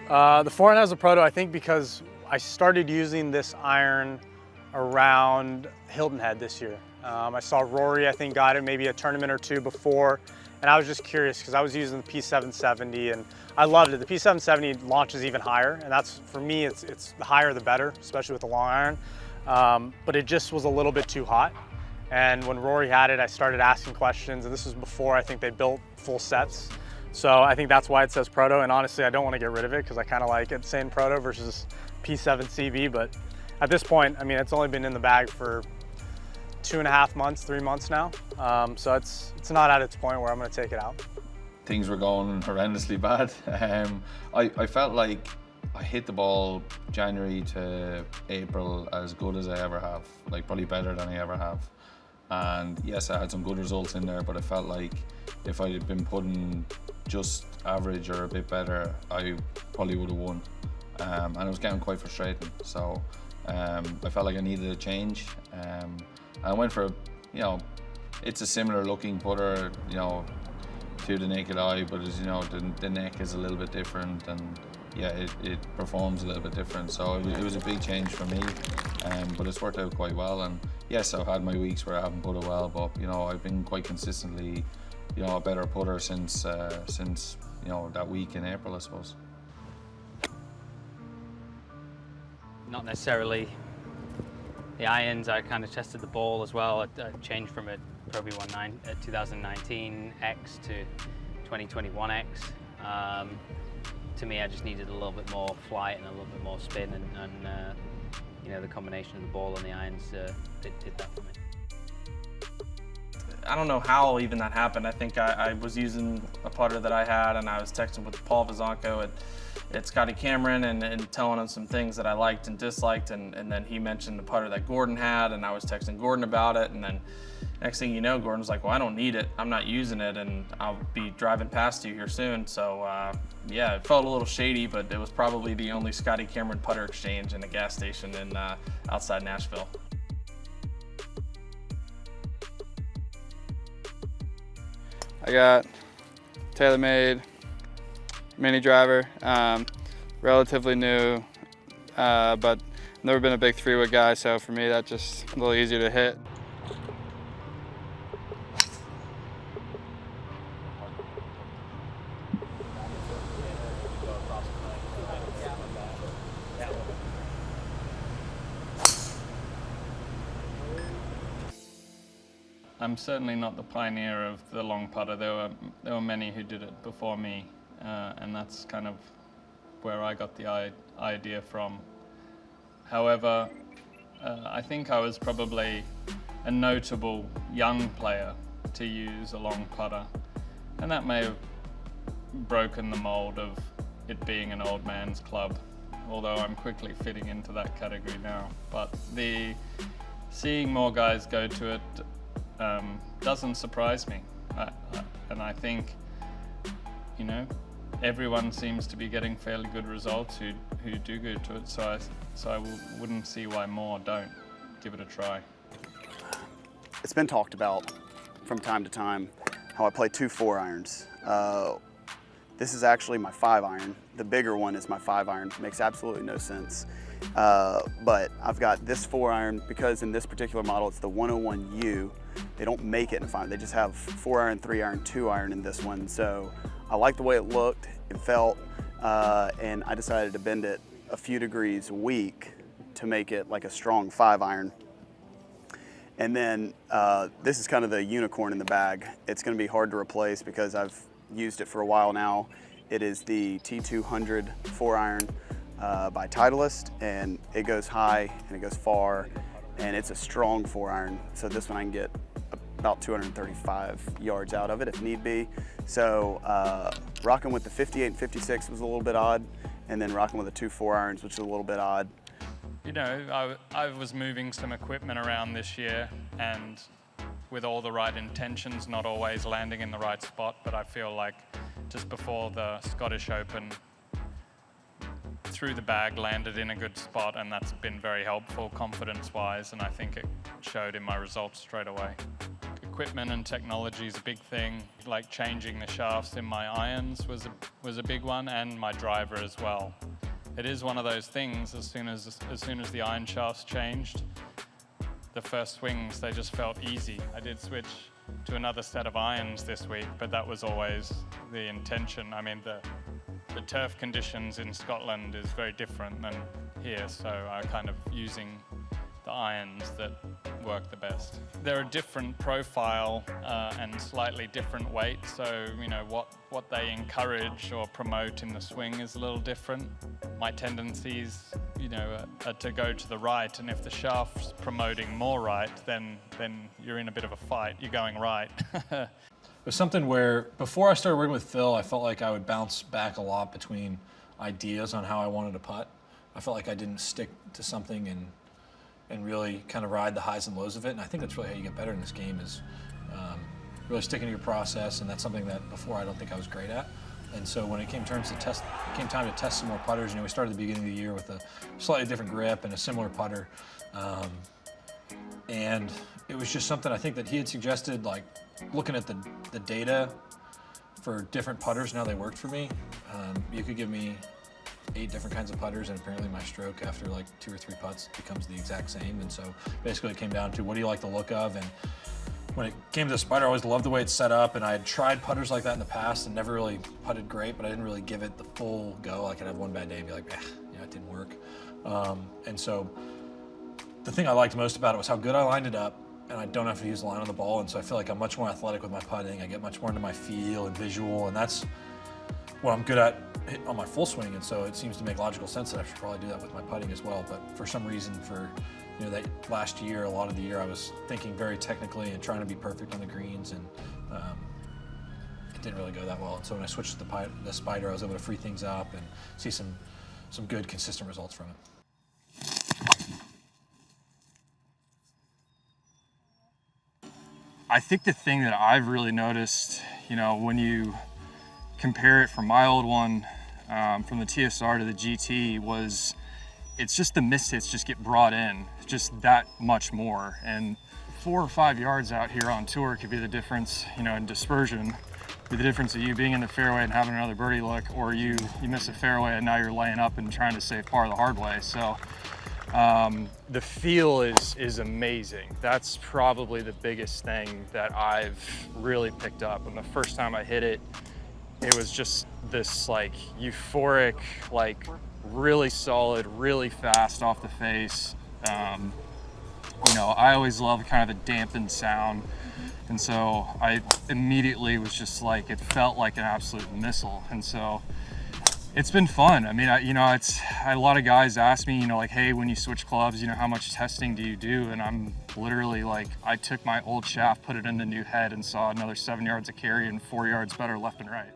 The forehand has a proto, I think, because I started using this iron around Hilton Head this year. I saw Rory, I think, got it maybe a tournament or two before, and I was just curious because I was using the P770 and I loved it. The P770 launches even higher, and that's, for me, it's the higher the better, especially with the long iron. But it just was a little bit too hot. And when Rory had it, I started asking questions, and this was before I think they built full sets. So I think that's why it says Proto, and honestly, I don't want to get rid of it because I kind of like it saying Proto versus P7CB, but at this point, I mean, it's only been in the bag for 2.5 months, 3 months now. So it's not at its point where I'm going to take it out. Things were going horrendously bad. I felt like I hit the ball January to April as good as I ever have, like probably better than I ever have. And yes, I had some good results in there, but I felt like if I had been putting just average or a bit better, I probably would have won. And it was getting quite frustrating. So I felt like I needed a change. I went for, it's a similar looking putter, to the naked eye, but as you know, the neck is a little bit different, and yeah, it performs a little bit different. So it was a big change for me, but it's worked out quite well. And yes, I've had my weeks where I haven't put it well, but I've been quite consistently, a better putter since that week in April, I suppose. Not necessarily the irons. I kind of tested the ball as well. I changed from a Pro V1 2019 X to 2021 X. To me, I just needed a little bit more flight and a little bit more spin, and the combination of the ball and the irons did that for me. I don't know how even that happened. I think I was using a putter that I had, and I was texting with Paul Vizanko at Scotty Cameron and telling him some things that I liked and disliked, and then he mentioned the putter that Gordon had, and I was texting Gordon about it, and then next thing you know, Gordon was like, well, I don't need it, I'm not using it, and I'll be driving past you here soon. So yeah, it felt a little shady, but it was probably the only Scotty Cameron putter exchange in a gas station in outside Nashville. I got TaylorMade mini driver, relatively new, but never been a big 3-wood guy, so for me that's just a little easier to hit. I'm certainly not the pioneer of the long putter. There were many who did it before me, and that's kind of where I got the idea from. However, I think I was probably a notable young player to use a long putter, and that may have broken the mold of it being an old man's club, although I'm quickly fitting into that category now. But seeing more guys go to it doesn't surprise me, and I think everyone seems to be getting fairly good results who do go to it, so I wouldn't see why more don't give it a try. It's been talked about from time to time how I play 2 4-irons. This is actually my 5-iron. The bigger one is my 5-iron. Makes absolutely no sense. But I've got this 4-iron because in this particular model it's the 101U. They don't make it in 5. They just have 4-iron, 3-iron, 2-iron in this one. So I like the way it looked, it felt, and I decided to bend it a few degrees weak to make it like a strong 5-iron. And then this is kind of the unicorn in the bag. It's going to be hard to replace because I've used it for a while now. It is the T200 4-iron by Titleist, and it goes high and it goes far, and it's a strong 4-iron. So this one I can get about 235 yards out of it if need be. So rocking with the 58 and 56 was a little bit odd, and then rocking with the 2 4-irons, which is a little bit odd. I was moving some equipment around this year, and with all the right intentions, not always landing in the right spot, but I feel like just before the Scottish Open, through the bag, landed in a good spot, and that's been very helpful confidence-wise, and I think it showed in my results straight away. equipment and technology is a big thing. Like changing the shafts in my irons was a big one, and my driver as well. It is one of those things, as soon as the iron shafts changed, the first swings, they just felt easy. I did switch to another set of irons this week, but that was always the intention. I mean, the turf conditions in Scotland is very different than here, so I'm kind of using the irons that work the best. They're a different profile and slightly different weight, so you know what they encourage or promote in the swing is a little different. My tendencies, you know, are to go to the right, and if the shaft's promoting more right, then you're in a bit of a fight. You're going right. It was something where before I started working with Phil, I felt like I would bounce back a lot between ideas on how I wanted to putt. I felt like I didn't stick to something and really kind of ride the highs and lows of it. And I think that's really how you get better in this game, is really sticking to your process. And that's something that before I don't think I was great at. And so when it came time to test some more putters, you know, we started at the beginning of the year with a slightly different grip and a similar putter. And it was just something I think that he had suggested, like looking at the data for different putters and how they worked for me. You could give me 8 different kinds of putters, and apparently my stroke after like 2 or 3 putts becomes the exact same. And so basically it came down to, what do you like the look of? And when it came to the Spider, I always loved the way it's set up, and I had tried putters like that in the past and never really putted great, but I didn't really give it the full go. I could have one bad day and be like, yeah, it didn't work. And so the thing I liked most about it was how good I lined it up, and I don't have to use the line on the ball, and so I feel like I'm much more athletic with my putting. I get much more into my feel and visual, and that's what I'm good at on my full swing, and so it seems to make logical sense that I should probably do that with my putting as well. But for some reason, for that last year, a lot of the year, I was thinking very technically and trying to be perfect on the greens, and it didn't really go that well. And so when I switched to the Spider, I was able to free things up and see some good, consistent results from it. I think the thing that I've really noticed, when you compare it from my old one, from the TSR to the GT, was it's just the misshits just get brought in just that much more. And 4 or 5 yards out here on tour could be the difference, in dispersion, be the difference of you being in the fairway and having another birdie look, or you miss a fairway and now you're laying up and trying to save par the hard way. So the feel is amazing. That's probably the biggest thing that I've really picked up. And the first time I hit it, it was just this like euphoric, like really solid, really fast off the face. I always love kind of a dampened sound. And so I immediately was just like, it felt like an absolute missile. And so it's been fun. I mean, a lot of guys ask me, like, hey, when you switch clubs, how much testing do you do? And I'm literally like, I took my old shaft, put it in the new head, and saw another 7 yards of carry and 4 yards better left and right.